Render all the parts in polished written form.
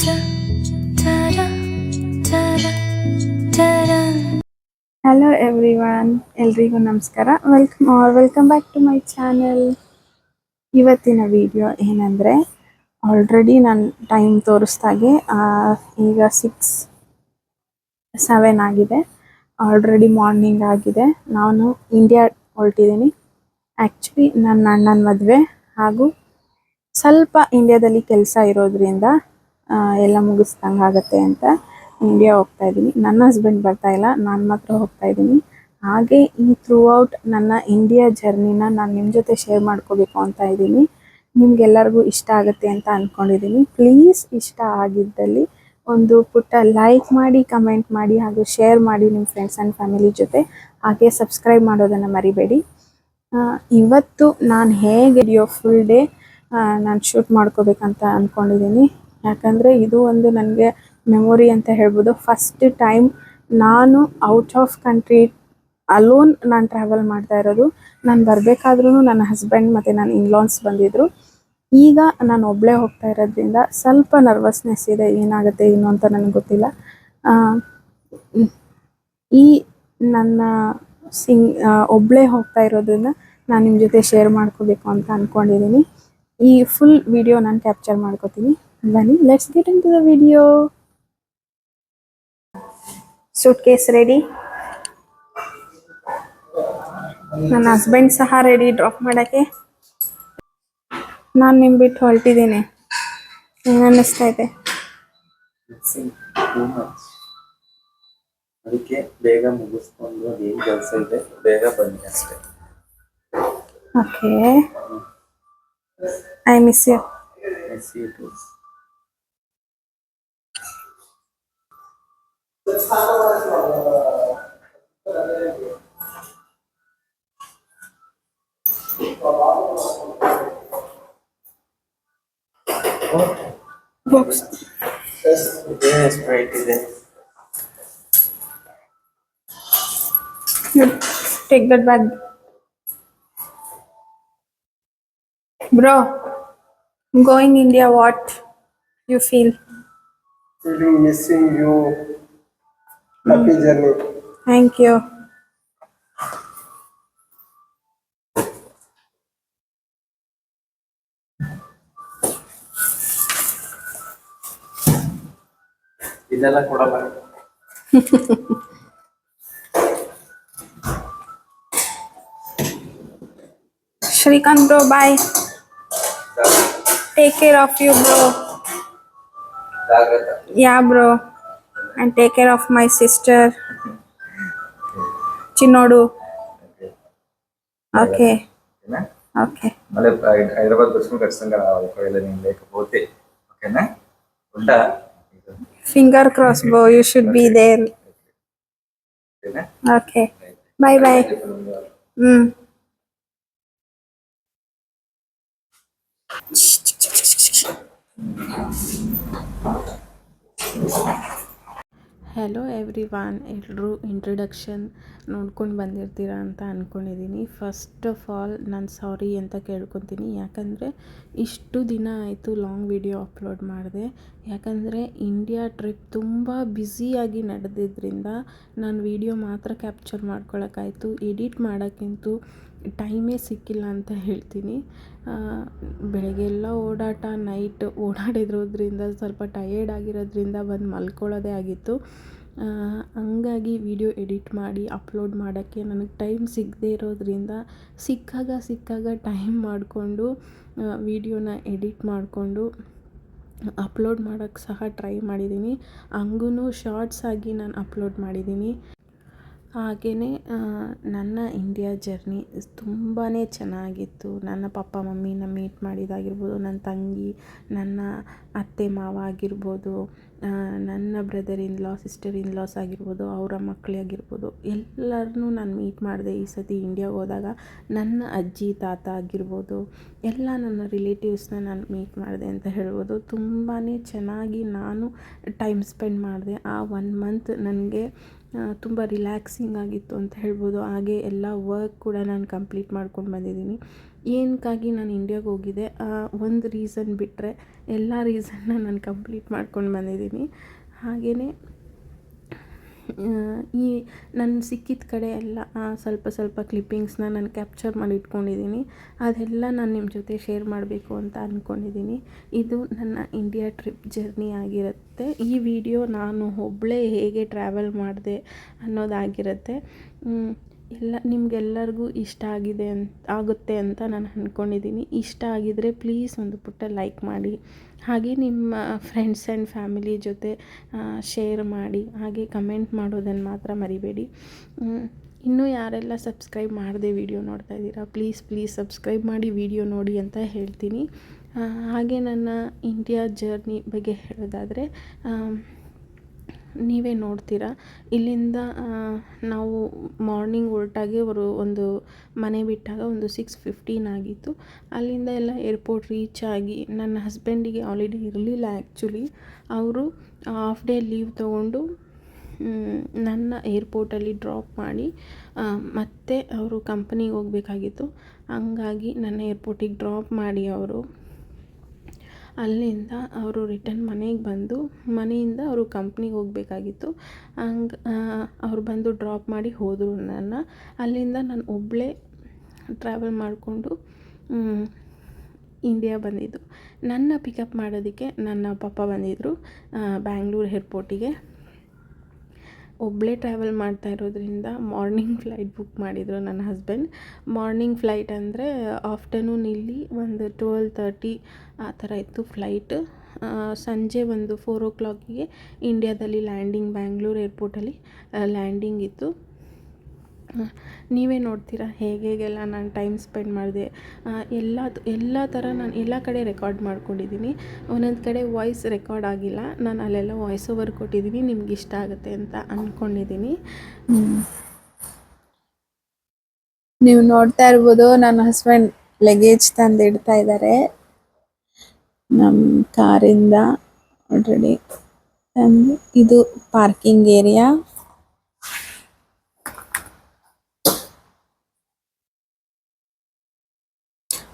Hello everyone, ಎಲ್ರಿಗೂ ನಮಸ್ಕಾರ. Welcome back to my channel. ಇವತ್ತಿನ ವಿಡಿಯೋ ಏನಂದರೆ, ಆಲ್ರೆಡಿ ನಾನು ಟೈಮ್ ತೋರಿಸ್ದಾಗೆ ಈಗ 6-7 ಆಗಿದೆ. ಆಲ್ರೆಡಿ ಮಾರ್ನಿಂಗ್ ಆಗಿದೆ. ನಾನು ಇಂಡಿಯಾ ಹೊರಟಿದ್ದೀನಿ. ಆ್ಯಕ್ಚುಲಿ ನನ್ನ ಅಣ್ಣನ ಮದುವೆ ಹಾಗೂ ಸ್ವಲ್ಪ ಇಂಡಿಯಾದಲ್ಲಿ ಕೆಲಸ ಇರೋದ್ರಿಂದ ಎಲ್ಲ ಮುಗಿಸ್ದಂಗೆ ಆಗುತ್ತೆ ಅಂತ ಇಂಡಿಯಾ ಹೋಗ್ತಾ ಇದ್ದೀನಿ. ನನ್ನ ಹಸ್ಬೆಂಡ್ ಬರ್ತಾ ಇಲ್ಲ, ನಾನು ಮಾತ್ರ ಹೋಗ್ತಾ ಇದ್ದೀನಿ. ಹಾಗೆ ಈ ಥ್ರೂ ಔಟ್ ನನ್ನ ಇಂಡಿಯಾ ಜರ್ನಿನ ನಾನು ನಿಮ್ಮ ಜೊತೆ ಶೇರ್ ಮಾಡ್ಕೋಬೇಕು ಅಂತ ಇದ್ದೀನಿ. ನಿಮ್ಗೆಲ್ಲರಿಗೂ ಇಷ್ಟ ಆಗುತ್ತೆ ಅಂತ ಅಂದ್ಕೊಂಡಿದ್ದೀನಿ. ಪ್ಲೀಸ್ ಇಷ್ಟ ಆಗಿದ್ದಲ್ಲಿ ಒಂದು ಪುಟ್ಟ ಲೈಕ್ ಮಾಡಿ, ಕಮೆಂಟ್ ಮಾಡಿ ಹಾಗೂ ಶೇರ್ ಮಾಡಿ ನಿಮ್ಮ ಫ್ರೆಂಡ್ಸ್ ಆ್ಯಂಡ್ ಫ್ಯಾಮಿಲಿ ಜೊತೆ. ಹಾಗೆ ಸಬ್ಸ್ಕ್ರೈಬ್ ಮಾಡೋದನ್ನು ಮರಿಬೇಡಿ. ಇವತ್ತು ನಾನು ಹೇಗೆ ವಿಡಿಯೋ ಫುಲ್ ಡೇ ನಾನು ಶೂಟ್ ಮಾಡ್ಕೋಬೇಕಂತ ಅಂದ್ಕೊಂಡಿದ್ದೀನಿ. ಯಾಕಂದರೆ ಇದು ಒಂದು ನನಗೆ ಮೆಮೊರಿ ಅಂತ ಹೇಳ್ಬೋದು. ಫಸ್ಟ್ ಟೈಮ್ ನಾನು ಔಟ್ ಆಫ್ ಕಂಟ್ರಿ ಅಲೋನ್ ನಾನು ಟ್ರಾವೆಲ್ ಮಾಡ್ತಾ ಇರೋದು. ನಾನು ಬರಬೇಕಾದ್ರೂ ನನ್ನ ಹಸ್ಬೆಂಡ್ ಮತ್ತು ನನ್ನ ಇನ್ಲಾನ್ಸ್ ಬಂದಿದ್ದರು. ಈಗ ನಾನು ಒಬ್ಬಳೇ ಹೋಗ್ತಾ ಇರೋದ್ರಿಂದ ಸ್ವಲ್ಪ ನರ್ವಸ್ನೆಸ್ ಇದೆ. ಏನಾಗುತ್ತೆ ಏನು ಅಂತ ನನಗೆ ಗೊತ್ತಿಲ್ಲ. ಈ ನನ್ನ ಒಬ್ಬಳೇ ಹೋಗ್ತಾ ಇರೋದನ್ನ ನಾನು ನಿಮ್ಮ ಜೊತೆ ಶೇರ್ ಮಾಡ್ಕೋಬೇಕು ಅಂತ ಅಂದ್ಕೊಂಡಿದ್ದೀನಿ. ಈ ಫುಲ್ ವಿಡಿಯೋ ನಾನು ಕ್ಯಾಪ್ಚರ್ ಮಾಡ್ಕೋತೀನಿ. ಬನ್ನಿ, let's get into the video. Suitcase ready, ನನ್ನ ಹಸ್ಬೆಂಡ್ ಸಹ ರೆಡಿ ಡ್ರಾಪ್ ಮಾಡೋಕ್ಕೆ. ನಾನು ನಿಮ್ಮ ಬಿಟ್ಟು ಹೊರಟಿದ್ದೀನಿ. ಏನು ಅನ್ನಿಸ್ತಾ ಇದೆ? ಅದಕ್ಕೆ ಬೇಗ ಮುಗಿಸ್ಕೊಂಡು ಏನು ಕೆಲಸ ಇದೆ ಬೇಗ ಬನ್ನಿ ಅಷ್ಟೇ. Okay, I miss you. Box Sprite ಇದೆ. Take that bag. Bro, going India, what you feel? Feeling missing you. Happy journey. Thank you. ಇದೆಲ್ಲ ಕೊಡಲ್ಲ. Shrikant bro, bye. Take care of you, bro. Yeah, bro. And take care of my sister, Chinodu. Okay. Okay. మళ్ళీ హైదరాబాద్ వచ్చిన ఖచ్చితంగా రావాలి. ఒకవేళ నేను లేకపోతే ఓకేనా? ఉంటా. Finger crossed, bro. You should be there. Okay. Bye bye. Hello every one, ಎಲ್ಲರೂ ಇಂಟ್ರಡಕ್ಷನ್ ನೋಡ್ಕೊಂಡು ಬಂದಿರ್ತೀರಾ ಅಂತ ಅಂದ್ಕೊಂಡಿದ್ದೀನಿ. ಫಸ್ಟ್ ಆಫ್ ಆಲ್ ನಾನು ಸಾರಿ ಅಂತ ಕೇಳ್ಕೊತೀನಿ. ಯಾಕಂದರೆ ಇಷ್ಟು ದಿನ ಆಯಿತು ಲಾಂಗ್ ವಿಡಿಯೋ ಅಪ್ಲೋಡ್ ಮಾಡಿದೆ. ಯಾಕಂದರೆ ಇಂಡಿಯಾ ಟ್ರಿಪ್ ತುಂಬ ಬ್ಯುಸಿಯಾಗಿ ನಡೆದಿದ್ದರಿಂದ ನಾನು ವಿಡಿಯೋ ಮಾತ್ರ ಕ್ಯಾಪ್ಚರ್ ಮಾಡ್ಕೊಳಕ್ಕಾಯಿತು. ಎಡಿಟ್ ಮಾಡೋಕ್ಕಂತೂ ಟೈಮೇ ಸಿಕ್ಕಿಲ್ಲ ಅಂತ ಹೇಳ್ತೀನಿ. ಬೆಳಗ್ಗೆ ಎಲ್ಲ ಓಡಾಟ, ನೈಟ್ ಓಡಾಡಿರೋದ್ರಿಂದ ಸ್ವಲ್ಪ ಟಯರ್ಡ್ ಆಗಿರೋದ್ರಿಂದ ಬಂದು ಮಲ್ಕೊಳ್ಳೋದೇ ಆಗಿತ್ತು. ಹಂಗಾಗಿ ವಿಡಿಯೋ ಎಡಿಟ್ ಮಾಡಿ ಅಪ್ಲೋಡ್ ಮಾಡೋಕ್ಕೆ ನನಗೆ ಟೈಮ್ ಸಿಗದೇ ಇರೋದ್ರಿಂದ ಸಿಕ್ಕಾಗ ಟೈಮ್ ಮಾಡಿಕೊಂಡು ವಿಡಿಯೋನ ಎಡಿಟ್ ಮಾಡಿಕೊಂಡು ಅಪ್ಲೋಡ್ ಮಾಡೋಕ್ಕೆ ಸಹ ಟ್ರೈ ಮಾಡಿದ್ದೀನಿ. ಹಂಗೂ ಶಾರ್ಟ್ಸ್ ಆಗಿ ನಾನು ಅಪ್ಲೋಡ್ ಮಾಡಿದ್ದೀನಿ. ಹಾಗೆಯೇ ನನ್ನ ಇಂಡಿಯಾ ಜರ್ನಿ ತುಂಬಾ ಚೆನ್ನಾಗಿತ್ತು. ನನ್ನ ಪಪ್ಪ ಮಮ್ಮಿನ ಮೀಟ್ ಮಾಡಿದ್ದಾಗಿರ್ಬೋದು, ನನ್ನ ತಂಗಿ, ನನ್ನ ಅತ್ತೆ ಮಾವ ಆಗಿರ್ಬೋದು, ನನ್ನ brother in law, sister in loss ಆಗಿರ್ಬೋದು, ಅವರ ಮಕ್ಕಳಾಗಿರ್ಬೋದು, ಎಲ್ಲರನ್ನೂ ನಾನು ಮೀಟ್ ಮಾಡಿದೆ ಈ ಸತಿ ಇಂಡಿಯಾಗೆ ಹೋದಾಗ. ನನ್ನ ಅಜ್ಜಿ ತಾತ ಆಗಿರ್ಬೋದು, ಎಲ್ಲ ನನ್ನ ರಿಲೇಟಿವ್ಸ್ನ ನಾನು ಮೀಟ್ ಮಾಡಿದೆ ಅಂತ ಹೇಳ್ಬೋದು. ತುಂಬಾ ಚೆನ್ನಾಗಿ ನಾನು ಟೈಮ್ ಸ್ಪೆಂಡ್ ಮಾಡಿದೆ. ಆ 1 ಮಂತ್ ನನಗೆ ತುಂಬ ರಿಲ್ಯಾಕ್ಸಿಂಗ್ ಆಗಿತ್ತು ಅಂತ ಹೇಳ್ಬೋದು. ಹಾಗೆ ಎಲ್ಲ ವರ್ಕ್ ಕೂಡ ನಾನು ಕಂಪ್ಲೀಟ್ ಮಾಡ್ಕೊಂಡು ಬಂದಿದ್ದೀನಿ. ಏನಕ್ಕಾಗಿ ನಾನು ಇಂಡಿಯಾಗೆ ಹೋಗಿದ್ದೆ ಒಂದು ರೀಸನ್ ಬಿಟ್ಟರೆ ಎಲ್ಲ ರೀಸನ್ನ ನಾನು ಕಂಪ್ಲೀಟ್ ಮಾಡ್ಕೊಂಡು ಬಂದಿದ್ದೀನಿ. ಹಾಗೆಯೇ ಈ ನಾನು ಸಿಕ್ಕಿದ ಕಡೆ ಎಲ್ಲ ಸ್ವಲ್ಪ ಸ್ವಲ್ಪ ಕ್ಲಿಪ್ಪಿಂಗ್ಸ್ನ ನಾನು ಕ್ಯಾಪ್ಚರ್ ಮಾಡಿ ಇಟ್ಕೊಂಡಿದ್ದೀನಿ. ಅದೆಲ್ಲ ನಾನು ನಿಮ್ಮ ಜೊತೆ ಶೇರ್ ಮಾಡಬೇಕು ಅಂತ ಅಂದ್ಕೊಂಡಿದ್ದೀನಿ. ಇದು ನನ್ನ ಇಂಡಿಯಾ ಟ್ರಿಪ್ ಜರ್ನಿ ಆಗಿರುತ್ತೆ. ಈ ವಿಡಿಯೋ ನಾನು ಒಬ್ಬಳೇ ಹೇಗೆ ಟ್ರಾವೆಲ್ ಮಾಡಿದೆ ಅನ್ನೋದಾಗಿರುತ್ತೆ. ನಿಮಗೆಲ್ಲರಿಗೂ ಇಷ್ಟ ಆಗುತ್ತೆ ಅಂತ ನಾನು ಅಂದ್ಕೊಂಡಿದ್ದೀನಿ. ಇಷ್ಟ ಆಗಿದರೆ ಪ್ಲೀಸ್ ಒಂದು ಪುಟ್ಟ ಲೈಕ್ ಮಾಡಿ, ಹಾಗೆ ನಿಮ್ಮ ಫ್ರೆಂಡ್ಸ್ ಆ್ಯಂಡ್ ಫ್ಯಾಮಿಲಿ ಜೊತೆ ಶೇರ್ ಮಾಡಿ, ಹಾಗೆ ಕಮೆಂಟ್ ಮಾಡೋದನ್ನು ಮಾತ್ರ ಮರಿಬೇಡಿ. ಇನ್ನೂ ಯಾರೆಲ್ಲ ಸಬ್ಸ್ಕ್ರೈಬ್ ಮಾಡದೆ ವಿಡಿಯೋ ನೋಡ್ತಾ ಇದ್ದೀರಾ, ಪ್ಲೀಸ್ ಸಬ್ಸ್ಕ್ರೈಬ್ ಮಾಡಿ ವಿಡಿಯೋ ನೋಡಿ ಅಂತ ಹೇಳ್ತೀನಿ. ಹಾಗೆ ನನ್ನ ಇಂಡಿಯಾ ಜರ್ನಿ ಬಗ್ಗೆ ಹೇಳೋದಾದರೆ, ನೀವೇ ನೋಡ್ತೀರಾ ಇಲ್ಲಿಂದ ನಾವು ಮಾರ್ನಿಂಗ್ ಹೊರಟಾಗೆ ಒಂದು ಮನೆ ಬಿಟ್ಟಾಗ ಒಂದು 6:15 ಆಗಿತ್ತು. ಅಲ್ಲಿಂದ ಎಲ್ಲ ಏರ್ಪೋರ್ಟ್ ರೀಚ್ ಆಗಿ ನನ್ನ ಹಸ್ಬೆಂಡಿಗೆ ಹಾಲಿಡೇ ಇರಲಿಲ್ಲ ಆ್ಯಕ್ಚುಲಿ. ಅವರು ಹಾಫ್ ಡೇ ಲೀವ್ ತೊಗೊಂಡು ನನ್ನ ಏರ್ಪೋರ್ಟಲ್ಲಿ ಡ್ರಾಪ್ ಮಾಡಿ ಮತ್ತೆ ಅವರು ಕಂಪ್ನಿಗೆ ಹೋಗಬೇಕಾಗಿತ್ತು. ಹಂಗಾಗಿ ನನ್ನ ಏರ್ಪೋರ್ಟಿಗೆ ಡ್ರಾಪ್ ಮಾಡಿ ಅಲ್ಲಿಂದ ಅವರು ರಿಟರ್ನ್ ಮನೆಗೆ ಬಂದು ಮನೆಯಿಂದ ಅವರು ಕಂಪ್ನಿಗೆ ಹೋಗಬೇಕಾಗಿತ್ತು. ಅವ್ರು ಬಂದು ಡ್ರಾಪ್ ಮಾಡಿ ಹೋದರು ನನ್ನ. ಅಲ್ಲಿಂದ ನಾನು ಒಬ್ಬಳೇ ಟ್ರಾವೆಲ್ ಮಾಡಿಕೊಂಡು ಇಂಡಿಯಾ ಬಂದಿದ್ದು. ನನ್ನ ಪಿಕಪ್ ಮಾಡೋದಕ್ಕೆ ನನ್ನ ಪಪ್ಪ ಬಂದಿದ್ದರು ಬ್ಯಾಂಗ್ಳೂರು ಏರ್ಪೋರ್ಟಿಗೆ. ಒಬ್ಬಳೇ ಟ್ರಾವೆಲ್ ಮಾಡ್ತಾ ಇರೋದ್ರಿಂದ ಮಾರ್ನಿಂಗ್ ಫ್ಲೈಟ್ ಬುಕ್ ಮಾಡಿದರು ನನ್ನ ಹಸ್ಬೆಂಡ್. ಮಾರ್ನಿಂಗ್ ಫ್ಲೈಟ್ ಅಂದರೆ ಆಫ್ಟರ್ನೂನ್ ಇಲ್ಲಿ ಒಂದು 12:30 ಆ ಥರ ಇತ್ತು ಫ್ಲೈಟ್. ಸಂಜೆ ಒಂದು 4 o'clockಗೆ ಇಂಡಿಯಾದಲ್ಲಿ ಲ್ಯಾಂಡಿಂಗ್, ಬ್ಯಾಂಗ್ಳೂರು ಏರ್ಪೋರ್ಟಲ್ಲಿ ಲ್ಯಾಂಡಿಂಗ್ ಇತ್ತು. ನೀವೇ ನೋಡ್ತೀರಾ ಹೇಗೆಲ್ಲ ನಾನು ಟೈಮ್ ಸ್ಪೆಂಡ್ ಮಾಡಿದೆ. ಎಲ್ಲ ಥರ ನಾನು ಎಲ್ಲ ಕಡೆ ರೆಕಾರ್ಡ್ ಮಾಡ್ಕೊಂಡಿದ್ದೀನಿ. ಒಂದೊಂದು ಕಡೆ ವಾಯ್ಸ್ ರೆಕಾರ್ಡ್ ಆಗಿಲ್ಲ, ನಾನು ಅಲ್ಲೆಲ್ಲ ವಾಯ್ಸ್ ಓವರ್ ಕೊಟ್ಟಿದ್ದೀನಿ. ನಿಮ್ಗೆ ಇಷ್ಟ ಆಗುತ್ತೆ ಅಂತ ಅಂದ್ಕೊಂಡಿದ್ದೀನಿ. ನೀವು ನೋಡ್ತಾ ಇರ್ಬೋದು, ನನ್ನ ಹಸ್ಬೆಂಡ್ ಲಗೇಜ್ ತಂದು ಇಡ್ತಾ ಇದ್ದಾರೆ ನಮ್ಮ ಕಾರಿಂದ. ಆಲ್ರೆಡಿ ಇದು ಪಾರ್ಕಿಂಗ್ ಏರಿಯಾ.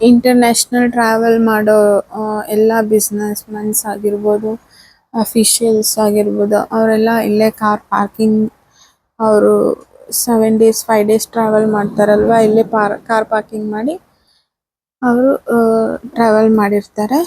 ಇಂಟರ್ನ್ಯಾಷನಲ್ ಟ್ರಾವೆಲ್ ಮಾಡೋ ಎಲ್ಲ ಬಿಸ್ನೆಸ್ ಮೆನ್ಸ್ ಆಗಿರ್ಬೋದು, ಅಫಿಷಿಯಲ್ಸ್ ಆಗಿರ್ಬೋದು, ಅವರೆಲ್ಲ ಇಲ್ಲೇ ಕಾರ್ ಪಾರ್ಕಿಂಗ್, ಅವರು 7 days 5 days ಟ್ರಾವೆಲ್ ಮಾಡ್ತಾರಲ್ವ, ಇಲ್ಲೇ ಕಾರ್ ಪಾರ್ಕಿಂಗ್ ಮಾಡಿ ಅವರು ಟ್ರಾವೆಲ್ ಮಾಡಿರ್ತಾರೆ.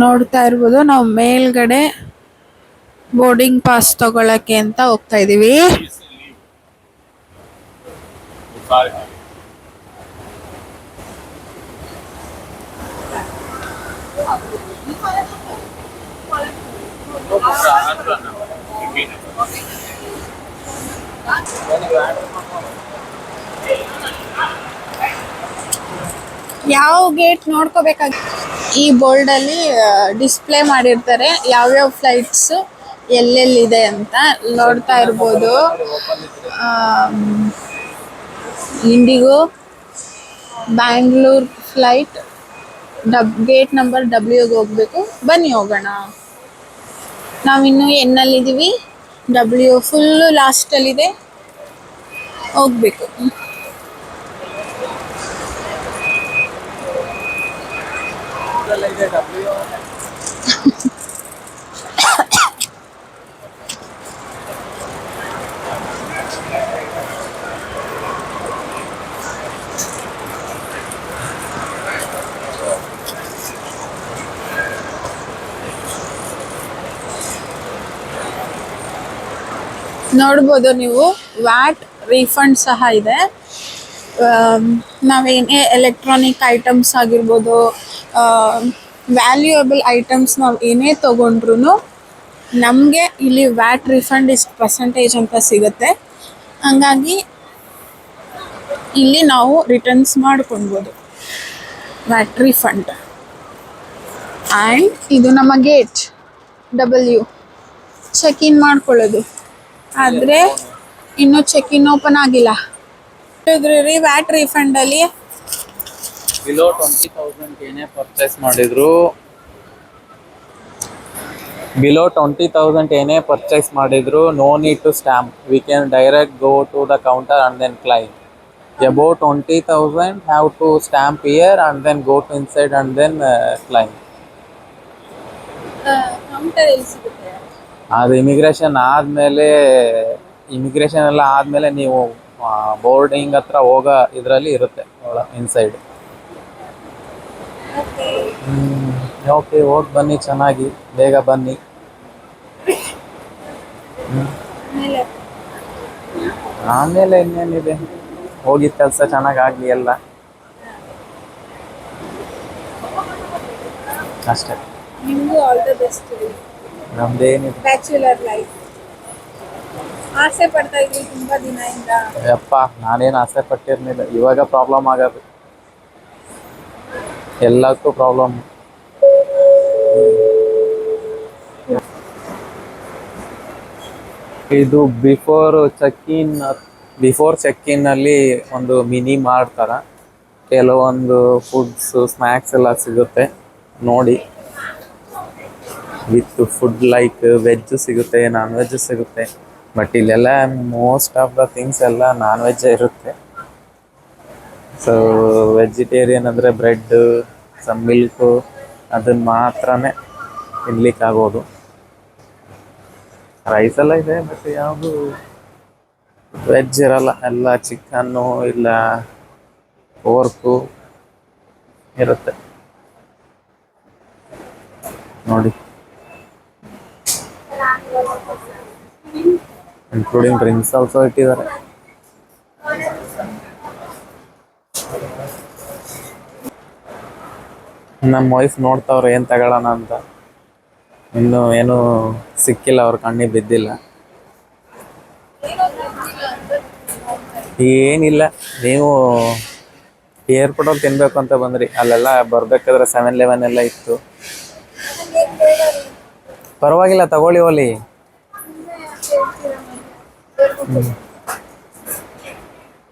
ನೋಡ್ತಾ ಇರ್ಬೋದು, ನಾವು ಮೇಲ್ಗಡೆ ಬೋರ್ಡಿಂಗ್ ಪಾಸ್ ತಗೊಳಕ್ಕೆ ಅಂತ ಹೋಗ್ತಾ ಇದೀವಿ. ಯಾವ ಗೇಟ್ ನೋಡ್ಕೋಬೇಕಾಗಿ ಈ ಬೋರ್ಡ್ ಅಲ್ಲಿ ಡಿಸ್ಪ್ಲೇ ಮಾಡಿರ್ತಾರೆ ಯಾವ್ಯಾವ ಫ್ಲೈಟ್ಸ್ ಎಲ್ಲೆಲ್ಲಿದೆ ಅಂತ ನೋಡ್ತಾ ಇರ್ಬೋದು. IndiGo Bangalore flight gate number ಡಬ್ಲ್ಯೂಗೆ ಹೋಗ್ಬೇಕು. ಬನ್ನಿ ಹೋಗೋಣ. ನಾವಿನ್ನು ಎನ್ನಲ್ಲಿದ್ದೀವಿ? ಡಬ್ಲ್ಯೂ ಫುಲ್ಲು ಲಾಸ್ಟಲ್ಲಿದೆ, ಹೋಗ್ಬೇಕು. ನೋಡ್ಬೋದು ನೀವು, ವ್ಯಾಟ್ ರೀಫಂಡ್ ಸಹ ಇದೆ. ನಾವೇನೇ ಎಲೆಕ್ಟ್ರಾನಿಕ್ ಐಟಮ್ಸ್ ಆಗಿರ್ಬೋದು, ವ್ಯಾಲ್ಯೂಯಬಲ್ ಐಟಮ್ಸ್ ನಾವು ಏನೇ ತೊಗೊಂಡ್ರು ನಮಗೆ ಇಲ್ಲಿ ವ್ಯಾಟ್ ರಿಫಂಡ್ ಇಷ್ಟು ಪರ್ಸೆಂಟೇಜ್ ಅಂತ ಸಿಗುತ್ತೆ. ಹಂಗಾಗಿ ಇಲ್ಲಿ ನಾವು ರಿಟರ್ನ್ಸ್ ಮಾಡ್ಕೊಳ್ಬೋದು ವ್ಯಾಟ್ ರಿಫಂಡ್. ಆ್ಯಂಡ್ ಇದು ನಮ್ಮ ಗೇಟ್ ಡಬ್ಲ್ಯೂ, ಚೆಕ್ ಇನ್ ಮಾಡ್ಕೊಳ್ಳೋದು. ಆದರೆ ಇನ್ನೂ ಚೆಕ್ ಇನ್ ಓಪನ್ ಆಗಿಲ್ಲ. ರೀ ವ್ಯಾಟ್ ರಿಫಂಡಲ್ಲಿ ಬಿಲೋ 20,000 ಏನೇ ಪರ್ಚೇಸ್ ಮಾಡಿದ್ರು, ಬಿಲೋ 20,000 ಏನೇ ಪರ್ಚೇಸ್ ಮಾಡಿದ್ರು, no need to stamp. We can direct go to the counter and then claim. Above 20,000 have to stamp here and then go to inside and then claim. Counter ಎಲ್ಲಿ ಸಿಗುತ್ತೆ? ಅದು immigration ಎಲ್ಲ ಆದಮೇಲೆ ನೀವು boarding ಹತ್ರ ಹೋಗೋ ಇದರಲ್ಲಿ ಇರುತ್ತೆ ಇನ್ಸೈಡ್. ಓಕೆ, ಹೋಗಿ ಬನ್ನಿ, ಚೆನ್ನಾಗಿ ಬೇಗ ಬನ್ನಿ. ಆಮೇಲೆ ಇನ್ನೇನಿದೆ, ಹೋಗಿದ್ದ ಕೆಲಸ ಚೆನ್ನಾಗಾಗಲಿ ಎಲ್ಲ, ಅಷ್ಟೇ. ನಿಮಗೂ ಆಲ್ ದ ಬೆಸ್ಟ್. ನಮ್ದೇನಿದೆ, ಬ್ಯಾಚುಲರ್ ಲೈಫ್ ಆಸೆ ಪಡ್ತಾ ಇದ್ವಿ ತುಂಬ ದಿನದಿಂದ. ಯಪ್ಪ, ನಾನೇನು ಆಸೆ ಪಟ್ಟಿರ್ಲಿಲ್ಲ, ಇವಾಗ ಪ್ರಾಬ್ಲಮ್ ಆಗೋದು, ಎಲ್ಲಕ್ಕೂ ಪ್ರಾಬ್ಲಮ್. ಇದು ಬಿಫೋರ್ ಚೆಕ್ ಇನ್ ಅಲ್ಲಿ ಒಂದು ಮಿನಿ ಮಾಡ್ತಾರ, ಕೆಲವೊಂದು ಫುಡ್ಸ್ ಸ್ನ್ಯಾಕ್ಸ್ ಎಲ್ಲ ಸಿಗುತ್ತೆ ನೋಡಿ. ವಿತ್ ಫುಡ್ ಲೈಕ್ ವೆಜ್ ಸಿಗುತ್ತೆ, ನಾನ್ ವೆಜ್ ಸಿಗುತ್ತೆ. ಬಟ್ ಇಲ್ಲೆಲ್ಲ ಮೋಸ್ಟ್ ಆಫ್ ದ ಥಿಂಗ್ಸ್ ಎಲ್ಲ ನಾನ್ ವೆಜ್ ಇರುತ್ತೆ. ಸೊ ವೆಜಿಟೇರಿಯನ್ ಅಂದರೆ ಬ್ರೆಡ್, ಸಮ್ ಮಿಲ್ಕು, ಅದನ್ನು ಮಾತ್ರನೇ ತಿನ್ಲಿಕ್ಕಾಗೋದು. ರೈಸ್ ಎಲ್ಲ ಇದೆ, ಬಟ್ ಯಾವುದು ವೆಜ್ ಇರಲ್ಲ, ಎಲ್ಲ ಚಿಕನ್ನು ಇಲ್ಲ ಪೋರ್ಕು ಇರುತ್ತೆ ನೋಡಿ. ಇನ್ಕ್ಲೂಡಿಂಗ್ ಡ್ರಿಂಕ್ಸ್ ಆಲ್ಸೋ ಇಟ್ಟಿದ್ದಾರೆ. ನಮ್ಮ ವೈಫ್ ನೋಡ್ತಾವ್ರೆ ಏನು ತಗೊಳ್ಳೋಣ ಅಂತ. ಇನ್ನೂ ಏನೂ ಸಿಕ್ಕಿಲ್ಲ, ಅವ್ರ ಕಣ್ಣಿಗೆ ಬಿದ್ದಿಲ್ಲ. ಏನಿಲ್ಲ, ನೀವು ಏರ್ಪೋರ್ಟಲ್ಲಿ ತಿನ್ನಬೇಕು ಅಂತ ಬಂದ್ರಿ, ಅಲ್ಲೆಲ್ಲ ಬರಬೇಕಾದ್ರೆ 7-Eleven ಎಲ್ಲ ಇತ್ತು. ಪರವಾಗಿಲ್ಲ, ತಗೊಳ್ಳಿ ಹೋಲಿ.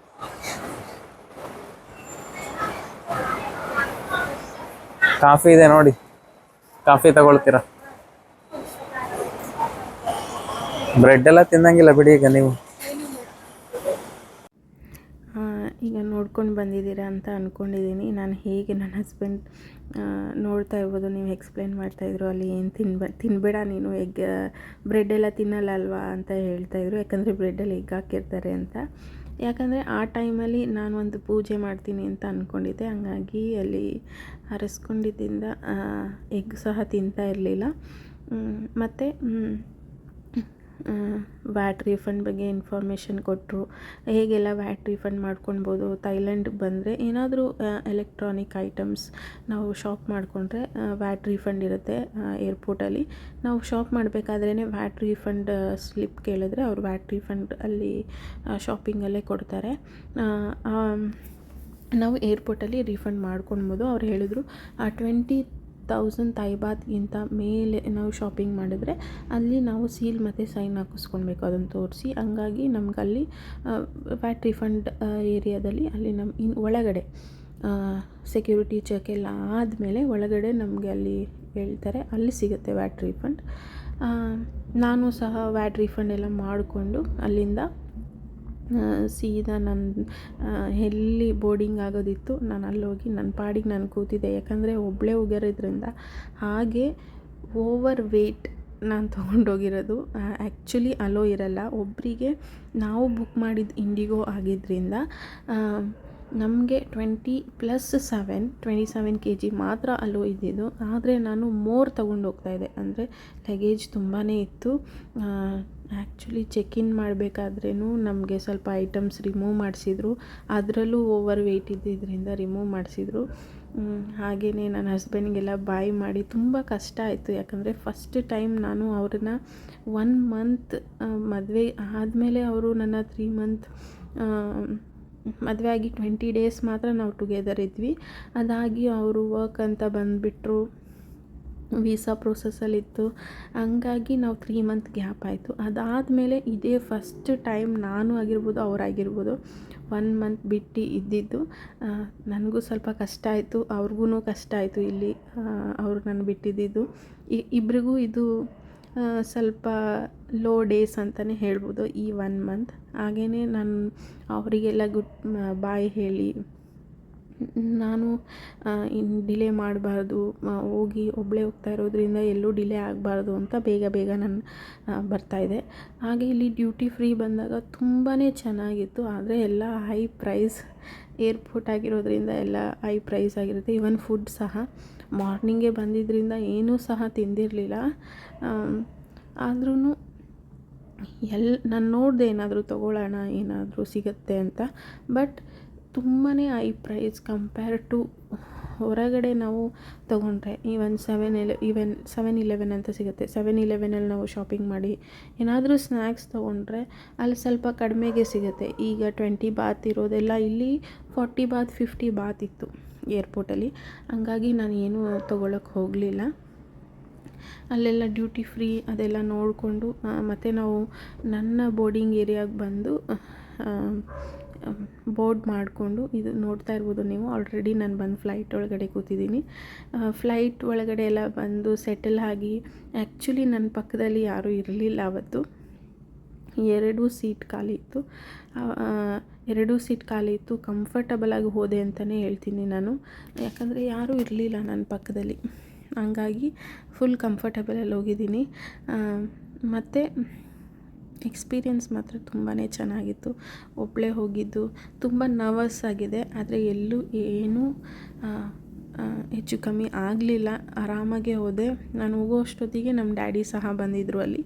ಕಾಫಿ ಇದೆ ನೋಡಿ, ಕಾಫಿ ತಗೊಳ್ತೀರಾ? ಬ್ರೆಡ್ ಎಲ್ಲ ತಿನ್ನಂಗಿಲ್ಲ ಬಿಡಿ ಈಗ ನೀವು. ಈಗ ನೋಡ್ಕೊಂಡು ಬಂದಿದ್ದೀರಾ ಅಂತ ಅಂದ್ಕೊಂಡಿದ್ದೀನಿ. ನಾನು ಹೇಗೆ ನನ್ನ ಹಸ್ಬೆಂಡ್ ನೋಡ್ತಾ ಇರ್ಬೋದು, ನೀವು ಎಕ್ಸ್ಪ್ಲೇನ್ ಮಾಡ್ತಾಯಿದ್ರು, ಅಲ್ಲಿ ಏನು ತಿನ್ನಬೇಡ ನೀನು, ಎಗ್ ಬ್ರೆಡ್ಡೆಲ್ಲ ತಿನ್ನಲ್ಲ ಅಲ್ವಾ ಅಂತ ಹೇಳ್ತಾಯಿದ್ರು. ಯಾಕಂದರೆ ಬ್ರೆಡ್ಡಲ್ಲಿ ಎಗ್ ಹಾಕಿರ್ತಾರೆ ಅಂತ. ಯಾಕಂದರೆ ಆ ಟೈಮಲ್ಲಿ ನಾನು ಒಂದು ಪೂಜೆ ಮಾಡ್ತೀನಿ ಅಂತ ಅಂದ್ಕೊಂಡಿದ್ದೆ, ಹಂಗಾಗಿ ಅಲ್ಲಿ ಹರಸ್ಕೊಂಡಿದ್ದರಿಂದ ಎಗ್ ಸಹ ತಿಂತಾ ಇರಲಿಲ್ಲ. ಮತ್ತು ವ್ಯಾಟ್ ರೀಫಂಡ್ ಬಗ್ಗೆ ಇನ್ಫಾರ್ಮೇಷನ್ ಕೊಟ್ಟರು, ಹೇಗೆಲ್ಲ ವ್ಯಾಟ್ ರೀಫಂಡ್ ಮಾಡ್ಕೊಳ್ಬೋದು. ಥೈಲ್ಯಾಂಡ್ಗೆ ಬಂದರೆ ಏನಾದರೂ ಎಲೆಕ್ಟ್ರಾನಿಕ್ ಐಟಮ್ಸ್ ನಾವು ಶಾಪ್ ಮಾಡಿಕೊಂಡ್ರೆ ವ್ಯಾಟ್ ರೀಫಂಡ್ ಇರುತ್ತೆ ಏರ್ಪೋರ್ಟಲ್ಲಿ. ನಾವು ಶಾಪ್ ಮಾಡಬೇಕಾದ್ರೇ ವ್ಯಾಟ್ ರೀಫಂಡ್ ಸ್ಲಿಪ್ ಕೇಳಿದ್ರೆ ಅವರು ವ್ಯಾಟ್ ರೀಫಂಡ್ ಅಲ್ಲಿ ಶಾಪಿಂಗಲ್ಲೇ ಕೊಡ್ತಾರೆ. ನಾವು ಏರ್ಪೋರ್ಟಲ್ಲಿ ರೀಫಂಡ್ ಮಾಡ್ಕೊಳ್ಬೋದು. ಅವ್ರು ಹೇಳಿದ್ರು 20 1000 ಥೈ ಬಾತ್ಗಿಂತ ಮೇಲೆ ನಾವು ಶಾಪಿಂಗ್ ಮಾಡಿದ್ರೆ ಅಲ್ಲಿ ನಾವು ಸೀಲ್ ಮತ್ತು ಸೈನ್ ಹಾಕಿಸ್ಕೊಳ್ಬೇಕು, ಅದನ್ನು ತೋರಿಸಿ. ಹಂಗಾಗಿ ನಮಗಲ್ಲಿ ವ್ಯಾಟ್ ರಿಫಂಡ್ ಏರಿಯಾದಲ್ಲಿ ಅಲ್ಲಿ ಒಳಗಡೆ ಸೆಕ್ಯೂರಿಟಿ ಚೆಕ್ ಎಲ್ಲ ಆದಮೇಲೆ ಒಳಗಡೆ ನಮಗೆ ಅಲ್ಲಿ ಹೇಳ್ತಾರೆ, ಅಲ್ಲಿ ಸಿಗುತ್ತೆ ವ್ಯಾಟ್ ರಿಫಂಡ್. ನಾನು ಸಹ ವ್ಯಾಟ್ ರಿಫಂಡ್ ಎಲ್ಲ ಮಾಡಿಕೊಂಡು ಅಲ್ಲಿಂದ ಸೀದಾ ನನ್ನ ಎಲ್ಲಿ ಬೋರ್ಡಿಂಗ್ ಆಗೋದಿತ್ತು ನಾನು ಅಲ್ಲೋಗಿ ನನ್ನ ಪಾಡಿಗೆ ನಾನು ಕೂತಿದ್ದೆ. ಯಾಕಂದರೆ ಒಬ್ಬಳೇ ಹೋಗಿರೋದ್ರಿಂದ, ಹಾಗೆ ಓವರ್ ವೆಯ್ಟ್ ನಾನು ತೊಗೊಂಡೋಗಿರೋದು. ಆ್ಯಕ್ಚುಲಿ ಅಲೋ ಇರಲ್ಲ ಒಬ್ಬರಿಗೆ. ನಾವು ಬುಕ್ ಮಾಡಿದ ಇಂಡಿಗೋ ಆಗಿದ್ದರಿಂದ ನಮಗೆ 27 kg ಮಾತ್ರ ಅಲೋ ಇದ್ದಿದ್ದು. ಆದರೆ ನಾನು ಮೋರ್ ತೊಗೊಂಡೋಗ್ತಾಯಿದ್ದೆ, ಅಂದರೆ ಲಗೇಜ್ ತುಂಬಾ ಇತ್ತು. ಆ್ಯಕ್ಚುಲಿ ಚೆಕ್-ಇನ್ ಮಾಡಬೇಕಾದ್ರೂ ನಮಗೆ ಸ್ವಲ್ಪ ಐಟಮ್ಸ್ ರಿಮೂವ್ ಮಾಡಿಸಿದ್ರು, ಅದರಲ್ಲೂ ಓವರ್ ವೆಯ್ಟ್ ಇದ್ದಿದ್ದರಿಂದ ರಿಮೂವ್ ಮಾಡಿಸಿದ್ರು. ಹಾಗೆಯೇ ನನ್ನ ಹಸ್ಬೆಂಡ್ಗೆಲ್ಲ ಬಾಯ್ ಮಾಡಿ ತುಂಬ ಕಷ್ಟ ಆಯಿತು. ಯಾಕಂದರೆ ಫಸ್ಟ್ ಟೈಮ್ ನಾನು ಅವ್ರನ್ನ 1 ಮಂತ್ ಮದುವೆ ಆದಮೇಲೆ ಅವರು ನನ್ನ 3 ಮಂತ್ ಮದುವೆ ಆಗಿ 20 ಡೇಸ್ ಮಾತ್ರ ನಾವು ಟುಗೆದರ್ ಇದ್ವಿ. ಅದಾಗಿ ಅವರು ವರ್ಕ್ ಅಂತ ಬಂದುಬಿಟ್ರು, ವೀಸಾ ಪ್ರೊಸೆಸ್ಸಲ್ಲಿತ್ತು. ಹಂಗಾಗಿ ನಾವು 3 ಮಂತ್ ಗ್ಯಾಪ್ ಆಯಿತು. ಅದಾದಮೇಲೆ ಇದೇ ಫಸ್ಟ್ ಟೈಮ್ ನಾನು ಆಗಿರ್ಬೋದು ಅವರಾಗಿರ್ಬೋದು 1 ಮಂತ್ ಬಿಟ್ಟು ಇದ್ದಿದ್ದು. ನನಗೂ ಸ್ವಲ್ಪ ಕಷ್ಟ ಆಯಿತು, ಅವ್ರಿಗೂ ಕಷ್ಟ ಆಯಿತು. ಇಲ್ಲಿ ಅವರು ನಾನು ಬಿಟ್ಟಿದ್ದು ಇಬ್ರಿಗೂ ಇದು ಸ್ವಲ್ಪ ಲೋ ಡೇಸ್ ಅಂತಲೇ ಹೇಳ್ಬೋದು ಈ 1 ಮಂತ್. ಹಾಗೆಯೇ ನಾನು ಅವರಿಗೆಲ್ಲ ಬಾಯ್ ಹೇಳಿ, ನಾನು ಇನ್ನು ಡಿಲೇ ಮಾಡಬಾರ್ದು, ಹೋಗಿ ಒಬ್ಬಳೇ ಹೋಗ್ತಾ ಇರೋದ್ರಿಂದ ಎಲ್ಲೂ ಡಿಲೇ ಆಗಬಾರ್ದು ಅಂತ ಬೇಗ ನಾನು ಬರ್ತಾಯಿದ್ದೆ. ಹಾಗೆ ಇಲ್ಲಿ ಡ್ಯೂಟಿ ಫ್ರೀ ಬಂದಾಗ ತುಂಬಾ ಚೆನ್ನಾಗಿತ್ತು. ಆದರೆ ಎಲ್ಲ ಹೈ ಪ್ರೈಸ್, ಏರ್ಪೋರ್ಟ್ ಆಗಿರೋದ್ರಿಂದ ಎಲ್ಲ ಹೈ ಪ್ರೈಸ್ ಆಗಿರುತ್ತೆ. ಈವನ್ ಫುಡ್ ಸಹ ಮಾರ್ನಿಂಗೇ ಬಂದಿದ್ದರಿಂದ ಏನೂ ಸಹ ತಿಂದಿರಲಿಲ್ಲ. ಆದ್ರೂ ನಾನು ನೋಡಿದೆ ಏನಾದರೂ ತೊಗೊಳ್ಳೋಣ, ಏನಾದರೂ ಸಿಗುತ್ತೆ ಅಂತ. ಬಟ್ ತುಂಬಾ ಹೈ ಪ್ರೈಸ್ ಕಂಪೇರ್ ಟು ಹೊರಗಡೆ ನಾವು ತೊಗೊಂಡ್ರೆ. ಈವನ್ 7-Eleven ಅಂತ ಸಿಗುತ್ತೆ. 7-Elevenನಲ್ಲಿ ನಾವು ಶಾಪಿಂಗ್ ಮಾಡಿ ಏನಾದರೂ ಸ್ನ್ಯಾಕ್ಸ್ ತೊಗೊಂಡ್ರೆ ಅಲ್ಲಿ ಸ್ವಲ್ಪ ಕಡಿಮೆಗೆ ಸಿಗುತ್ತೆ. ಈಗ 20 ಬಾತ್ ಇರೋದೆಲ್ಲ ಇಲ್ಲಿ 40 ಬಾತ್ 50 ಬಾತ್ ಇತ್ತು ಏರ್ಪೋರ್ಟಲ್ಲಿ. ಹಂಗಾಗಿ ನಾನು ಏನೂ ತೊಗೊಳಕ್ಕೆ ಹೋಗಲಿಲ್ಲ. ಅಲ್ಲೆಲ್ಲ ಡ್ಯೂಟಿ ಫ್ರೀ ಅದೆಲ್ಲ ನೋಡಿಕೊಂಡು ಮತ್ತು ನಾವು ನನ್ನ ಬೋರ್ಡಿಂಗ್ ಏರಿಯಾಗೆ ಬಂದು ಬೋರ್ಡ್ ಮಾಡಿಕೊಂಡು, ಇದು ನೋಡ್ತಾ ಇರ್ಬೋದು ನೀವು, ಆಲ್ರೆಡಿ ನಾನು ಬಂದು ಫ್ಲೈಟ್ ಒಳಗಡೆ ಕೂತಿದ್ದೀನಿ. ಫ್ಲೈಟ್ ಒಳಗಡೆ ಎಲ್ಲ ಬಂದು ಸೆಟಲ್ ಆಗಿ, ಆ್ಯಕ್ಚುಲಿ ನನ್ನ ಪಕ್ಕದಲ್ಲಿ ಯಾರೂ ಇರಲಿಲ್ಲ ಅವತ್ತು. 2 ಸೀಟ್ ಖಾಲಿ ಇತ್ತು. 2 ಸೀಟ್ ಖಾಲಿ ಇತ್ತು. ಕಂಫರ್ಟಬಲಾಗಿ ಹೋದೆ ಅಂತಲೇ ಹೇಳ್ತೀನಿ ನಾನು. ಯಾಕಂದರೆ ಯಾರೂ ಇರಲಿಲ್ಲ ನನ್ನ ಪಕ್ಕದಲ್ಲಿ. ಹಂಗಾಗಿ ಫುಲ್ ಕಂಫರ್ಟಬಲಲ್ಲಿ ಹೋಗಿದ್ದೀನಿ. ಮತ್ತು ಎಕ್ಸ್ಪೀರಿಯನ್ಸ್ ಮಾತ್ರ ತುಂಬಾ ಚೆನ್ನಾಗಿತ್ತು. ಒಬ್ಬಳೇ ಹೋಗಿದ್ದು, ತುಂಬ ನರ್ವಸ್ ಆಗಿದೆ. ಆದರೆ ಎಲ್ಲೂ ಏನೂ ಹೆಚ್ಚು ಕಮ್ಮಿ ಆಗಲಿಲ್ಲ, ಆರಾಮಾಗೆ ಹೋದೆ. ನಾನು ಹೋಗೋ ಅಷ್ಟೊತ್ತಿಗೆ ನಮ್ಮ ಡ್ಯಾಡಿ ಸಹ ಬಂದಿದ್ದರು. ಅಲ್ಲಿ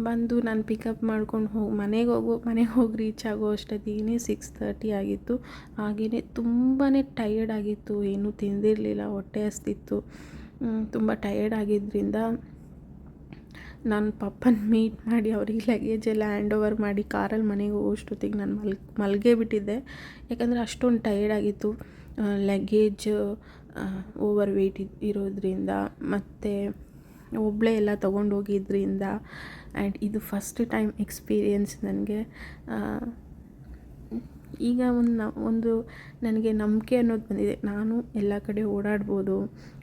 ಬಂದು ನಾನು ಪಿಕಪ್ ಮಾಡ್ಕೊಂಡು ಮನೆಗೆ ಹೋಗಿ ರೀಚ್ ಆಗೋ ಅಷ್ಟೊತ್ತಿಗೆ 6:30 ಆಗಿತ್ತು. ಹಾಗೆಯೇ ತುಂಬಾ ಟಯರ್ಡ್ ಆಗಿತ್ತು, ಏನೂ ತಿಂದಿರಲಿಲ್ಲ, ಹೊಟ್ಟೆ ಹಸ್ದಿತ್ತು. ತುಂಬ ಟಯರ್ಡ್ ಆಗಿದ್ದರಿಂದ ನಾನು ಪಪ್ಪನ ಮೀಟ್ ಮಾಡಿ ಅವ್ರಿಗೆ ಲಗೇಜ್ ಎಲ್ಲ ಹ್ಯಾಂಡ್ ಓವರ್ ಮಾಡಿ ಕಾರಲ್ಲಿ ಮನೆಗೆ ಹೋಗೋಷ್ಟೊತ್ತಿಗೆ ನಾನು ಮಲ್ಗೇ ಬಿಟ್ಟಿದ್ದೆ. ಯಾಕಂದರೆ ಅಷ್ಟೊಂದು ಟಯರ್ಡ್ ಆಗಿತ್ತು. ಲಗೇಜ್ ಓವರ್ ವೆಯ್ಟ್ ಇರೋದ್ರಿಂದ ಮತ್ತು ಒಬ್ಬಳೇ ಎಲ್ಲ ತೊಗೊಂಡೋಗಿದ್ರಿಂದ. ಆ್ಯಂಡ್ ಇದು ಫಸ್ಟ್ ಟೈಮ್ ಎಕ್ಸ್ಪೀರಿಯೆನ್ಸ್ ನನಗೆ. ಈಗ ಒಂದು ನನಗೆ ನಂಬಿಕೆ ಅನ್ನೋದು ಬಂದಿದೆ, ನಾನು ಎಲ್ಲ ಕಡೆ ಓಡಾಡ್ಬೋದು,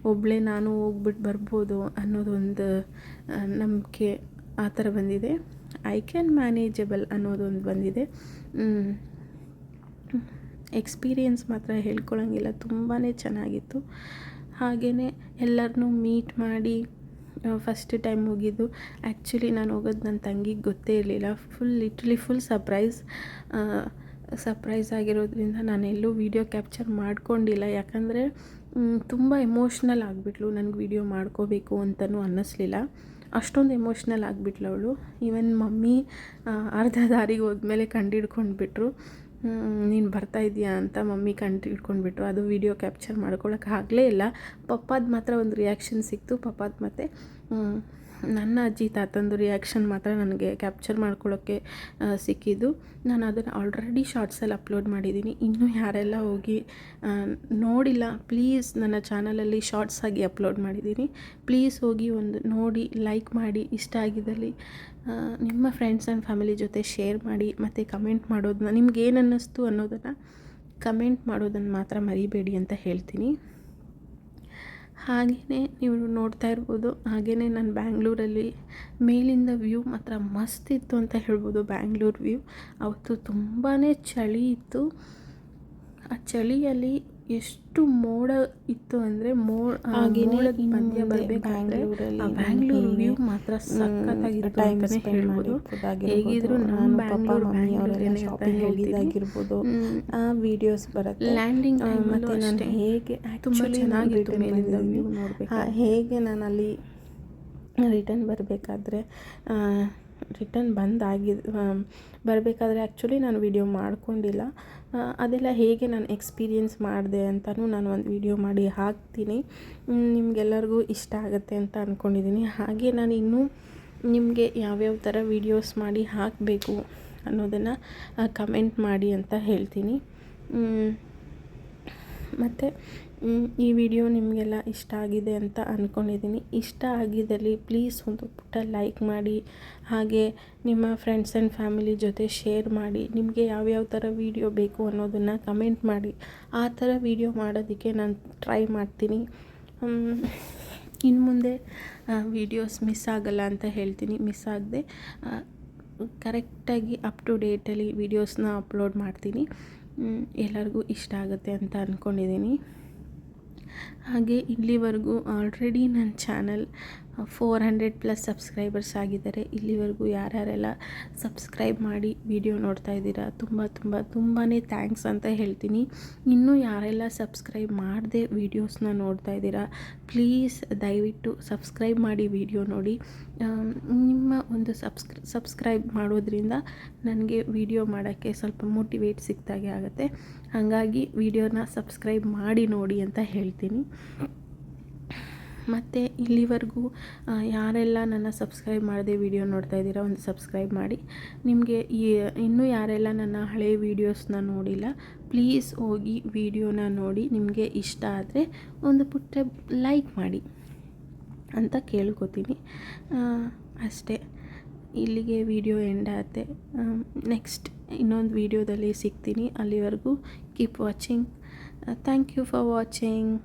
ಒಬ್ಬಳೇ ನಾನು ಹೋಗ್ಬಿಟ್ಟು ಬರ್ಬೋದು ಅನ್ನೋದೊಂದು ನಂಬಿಕೆ ಆ ಥರ ಬಂದಿದೆ. ಐ ಕ್ಯಾನ್ ಮ್ಯಾನೇಜಬಲ್ ಅನ್ನೋದೊಂದು ಬಂದಿದೆ. ಎಕ್ಸ್ಪೀರಿಯೆನ್ಸ್ ಮಾತ್ರ ಹೇಳ್ಕೊಳಂಗಿಲ್ಲ, ತುಂಬಾ ಚೆನ್ನಾಗಿತ್ತು. ಹಾಗೆಯೇ ಎಲ್ಲರನ್ನೂ ಮೀಟ್ ಮಾಡಿ ಫಸ್ಟ್ ಟೈಮ್ ಹೋಗಿದ್ದು. ಆ್ಯಕ್ಚುಲಿ ನಾನು ಹೋಗೋದು ನನ್ನ ತಂಗಿಗೆ ಗೊತ್ತೇ ಇರಲಿಲ್ಲ. ಲಿಟ್ರಲಿ ಫುಲ್ ಸರ್ಪ್ರೈಸ್ ಆಗಿರೋದ್ರಿಂದ ನಾನೆಲ್ಲೂ ವೀಡಿಯೋ ಕ್ಯಾಪ್ಚರ್ ಮಾಡ್ಕೊಂಡಿಲ್ಲ. ಯಾಕಂದರೆ ತುಂಬ ಎಮೋಷ್ನಲ್ ಆಗಿಬಿಟ್ಲು. ನನಗೆ ವೀಡಿಯೋ ಮಾಡ್ಕೋಬೇಕು ಅಂತಲೂ ಅನ್ನಿಸ್ಲಿಲ್ಲ, ಅಷ್ಟೊಂದು ಎಮೋಷ್ನಲ್ ಆಗಿಬಿಟ್ಲು ಅವಳು. ಈವನ್ ಮಮ್ಮಿ ಅರ್ಧ ದಾರಿಗೆ ಹೋದ್ಮೇಲೆ ಕಂಡಿಡ್ಕೊಂಡ್ಬಿಟ್ರು, ನೀನು ಬರ್ತಾಯಿದ್ದೀಯಾ ಅಂತ ಮಮ್ಮಿ ಕಂಡಿಡ್ಕೊಂಡ್ಬಿಟ್ರು. ಅದು ವೀಡಿಯೋ ಕ್ಯಾಪ್ಚರ್ ಮಾಡ್ಕೊಳ್ಳೋಕೆ ಆಗಲೇ ಇಲ್ಲ. ಪಪ್ಪಾದ ಮಾತ್ರ ಒಂದು ರಿಯಾಕ್ಷನ್ ಸಿಕ್ತು. ಪಪ್ಪಾದ ಮತ್ತು ನನ್ನ ಅಜ್ಜಿ ತಾತಂದು ರಿಯಾಕ್ಷನ್ ಮಾತ್ರ ನನಗೆ ಕ್ಯಾಪ್ಚರ್ ಮಾಡ್ಕೊಳ್ಳೋಕ್ಕೆ ಸಿಕ್ಕಿದ್ದು. ನಾನು ಅದನ್ನು ಆಲ್ರೆಡಿ ಶಾರ್ಟ್ಸಲ್ಲಿ ಅಪ್ಲೋಡ್ ಮಾಡಿದ್ದೀನಿ. ಇನ್ನೂ ಯಾರೆಲ್ಲ ಹೋಗಿ ನೋಡಿಲ್ಲ, ಪ್ಲೀಸ್ ನನ್ನ ಚಾನಲಲ್ಲಿ ಶಾರ್ಟ್ಸ್ ಆಗಿ ಅಪ್ಲೋಡ್ ಮಾಡಿದ್ದೀನಿ. ಪ್ಲೀಸ್ ಹೋಗಿ ಒಂದು ನೋಡಿ, ಲೈಕ್ ಮಾಡಿ, ಇಷ್ಟ ಆಗಿದ್ದಲ್ಲಿ ನಿಮ್ಮ ಫ್ರೆಂಡ್ಸ್ ಆ್ಯಂಡ್ ಫ್ಯಾಮಿಲಿ ಜೊತೆ ಶೇರ್ ಮಾಡಿ, ಮತ್ತು ಕಮೆಂಟ್ ಮಾಡೋದನ್ನ ನಿಮ್ಗೆ ಏನು ಅನ್ನಿಸ್ತು ಅನ್ನೋದನ್ನು ಕಮೆಂಟ್ ಮಾಡೋದನ್ನು ಮಾತ್ರ ಮರಿಬೇಡಿ ಅಂತ ಹೇಳ್ತೀನಿ. ಹಾಗೆಯೇ ನೀವು ನೋಡ್ತಾ ಇರ್ಬೋದು, ಹಾಗೆಯೇ ನಾನು ಬ್ಯಾಂಗ್ಳೂರಲ್ಲಿ ಮೇಲಿಂದ ವ್ಯೂ ಮಾತ್ರ ಮಸ್ತ್ ಇತ್ತು ಅಂತ ಹೇಳ್ಬೋದು. ಬ್ಯಾಂಗ್ಳೂರು ವ್ಯೂ ಅವತ್ತು ತುಂಬಾ ಚಳಿ ಇತ್ತು. ಆ ಚಳಿಯಲ್ಲಿ ಎಷ್ಟು ಮೋಡ ಇತ್ತು ಅಂದರೆ ಮೋಡದ ಮಧ್ಯ ಬರಬೇಕಾದ್ರೆ ಬ್ಯಾಂಗ್ಳೂರು ವ್ಯೂ ಮಾತ್ರ ಸಖತ್ತಾಗಿತ್ತು ಅಂತಲೇ ಹೇಳ್ಬೋದು. ಹೇಗಿದ್ರು ನಮ್ಮ ಬ್ಯಾಂಗ್ಳೂರು ಶಾಪಿಂಗ್ ಹೋಗಿದ್ದಾಗಿರ್ಬೋದು ಆ ವಿಡಿಯೋಸ್ ಬರುತ್ತೆ. ಲ್ಯಾಂಡಿಂಗ್ ಟೈಮಲ್ಲೂ ನಾನು ಹೇಗೆ ತುಂಬ ಚೆನ್ನಾಗಿತ್ತು ಮೇಲಿಂದ ವ್ಯೂ ನೋಡಬೇಕು. ಹೇಗೆ ನಾನು ಅಲ್ಲಿ ರಿಟರ್ನ್ ಬರಬೇಕಾದ್ರೆ ಬರಬೇಕಾದ್ರೆ ಆ್ಯಕ್ಚುಲಿ ನಾನು ವಿಡಿಯೋ ಮಾಡ್ಕೊಂಡಿಲ್ಲ. ಅದೆಲ್ಲ ಹೇಗೆ ನಾನು ಎಕ್ಸ್ಪೀರಿಯೆನ್ಸ್ ಮಾಡಿದೆ ಅಂತಲೂ ನಾನು ಒಂದು ವಿಡಿಯೋ ಮಾಡಿ ಹಾಕ್ತೀನಿ. ನಿಮಗೆಲ್ಲರಿಗೂ ಇಷ್ಟ ಆಗುತ್ತೆ ಅಂತ ಅಂದ್ಕೊಂಡಿದ್ದೀನಿ. ಹಾಗೆ ನಾನು ಇನ್ನೂ ನಿಮಗೆ ಯಾವ್ಯಾವ ಥರ ವೀಡಿಯೋಸ್ ಮಾಡಿ ಹಾಕಬೇಕು ಅನ್ನೋದನ್ನು ಕಮೆಂಟ್ ಮಾಡಿ ಅಂತ ಹೇಳ್ತೀನಿ. ಮತ್ತು ಈ ವಿಡಿಯೋ ನಿಮಗೆಲ್ಲ ಇಷ್ಟ ಆಗಿದೆ ಅಂತ ಅಂದ್ಕೊಂಡಿದ್ದೀನಿ. ಇಷ್ಟ ಆಗಿದ್ದಲ್ಲಿ ಪ್ಲೀಸ್ ಒಂದು ಪುಟ್ಟ ಲೈಕ್ ಮಾಡಿ, ಹಾಗೆ ನಿಮ್ಮ ಫ್ರೆಂಡ್ಸ್ ಆ್ಯಂಡ್ ಫ್ಯಾಮಿಲಿ ಜೊತೆ ಶೇರ್ ಮಾಡಿ. ನಿಮಗೆ ಯಾವ್ಯಾವ ಥರ ವೀಡಿಯೋ ಬೇಕು ಅನ್ನೋದನ್ನು ಕಮೆಂಟ್ ಮಾಡಿ. ಆ ಥರ ವೀಡಿಯೋ ಮಾಡೋದಕ್ಕೆ ನಾನು ಟ್ರೈ ಮಾಡ್ತೀನಿ. ಇನ್ನು ಮುಂದೆ ವೀಡಿಯೋಸ್ ಮಿಸ್ ಆಗಲ್ಲ ಅಂತ ಹೇಳ್ತೀನಿ. ಮಿಸ್ ಆಗದೆ ಕರೆಕ್ಟಾಗಿ ಅಪ್ ಟು ಡೇಟಲ್ಲಿ ವೀಡಿಯೋಸ್ನ ಅಪ್ಲೋಡ್ ಮಾಡ್ತೀನಿ. ಎಲ್ಲರಿಗೂ ಇಷ್ಟ ಆಗುತ್ತೆ ಅಂತ ಅಂದ್ಕೊಂಡಿದ್ದೀನಿ. ಹಾಗೆ ಇಲ್ಲಿವರೆಗೂ ಆಲ್ರೆಡಿ ನನ್ನ ಚಾನಲ್ 400+ ಸಬ್ಸ್ಕ್ರೈಬರ್ಸ್ ಆಗಿದ್ದಾರೆ. ಇಲ್ಲಿವರೆಗೂ ಯಾರ್ಯಾರೆಲ್ಲ ಸಬ್ಸ್ಕ್ರೈಬ್ ಮಾಡಿ ವಿಡಿಯೋ ನೋಡ್ತಾ ಇದ್ದೀರಾ, ತುಂಬಾ ಥ್ಯಾಂಕ್ಸ್ ಅಂತ ಹೇಳ್ತೀನಿ. ಇನ್ನೂ ಯಾರೆಲ್ಲ ಸಬ್ಸ್ಕ್ರೈಬ್ ಮಾಡದೆ ವೀಡಿಯೋಸ್ನ ನೋಡ್ತಾ ಇದ್ದೀರಾ, ಪ್ಲೀಸ್ ದಯವಿಟ್ಟು ಸಬ್ಸ್ಕ್ರೈಬ್ ಮಾಡಿ ವಿಡಿಯೋ ನೋಡಿ. ನಿಮ್ಮ ಒಂದು ಸಬ್ಸ್ಕ್ರೈಬ್ ಮಾಡೋದ್ರಿಂದ ನನಗೆ ವಿಡಿಯೋ ಮಾಡೋಕ್ಕೆ ಸ್ವಲ್ಪ ಮೋಟಿವೇಟ್ ಸಿಕ್ತಾಗೆ ಆಗುತ್ತೆ. ಹಾಗಾಗಿ ವಿಡಿಯೋನ ಸಬ್ಸ್ಕ್ರೈಬ್ ಮಾಡಿ ನೋಡಿ ಅಂತ ಹೇಳ್ತೀನಿ. ಮತ್ತು ಇಲ್ಲಿವರೆಗೂ ಯಾರೆಲ್ಲ ನನ್ನ ಸಬ್ಸ್ಕ್ರೈಬ್ ಮಾಡದೆ ವಿಡಿಯೋ ನೋಡ್ತಾ ಇದ್ದೀರಾ, ಒಂದು ಸಬ್ಸ್ಕ್ರೈಬ್ ಮಾಡಿ. ನಿಮಗೆ ಇನ್ನೂ ಯಾರೆಲ್ಲ ನನ್ನ ಹಳೆಯ ವೀಡಿಯೋಸ್ನ ನೋಡಿಲ್ಲ, ಪ್ಲೀಸ್ ಹೋಗಿ ವಿಡಿಯೋನ ನೋಡಿ. ನಿಮಗೆ ಇಷ್ಟ ಆದರೆ ಒಂದು ಪುಟ್ಟ ಲೈಕ್ ಮಾಡಿ ಅಂತ ಕೇಳ್ಕೊತೀನಿ. ಅಷ್ಟೇ, ಇಲ್ಲಿಗೆ ವಿಡಿಯೋ ಎಂಡ್ ಆಗುತ್ತೆ. ನೆಕ್ಸ್ಟ್ ಇನ್ನೊಂದು ವಿಡಿಯೋದಲ್ಲಿ ಸಿಗ್ತೀನಿ. ಅಲ್ಲಿವರೆಗೂ keep watching. Thank you for watching.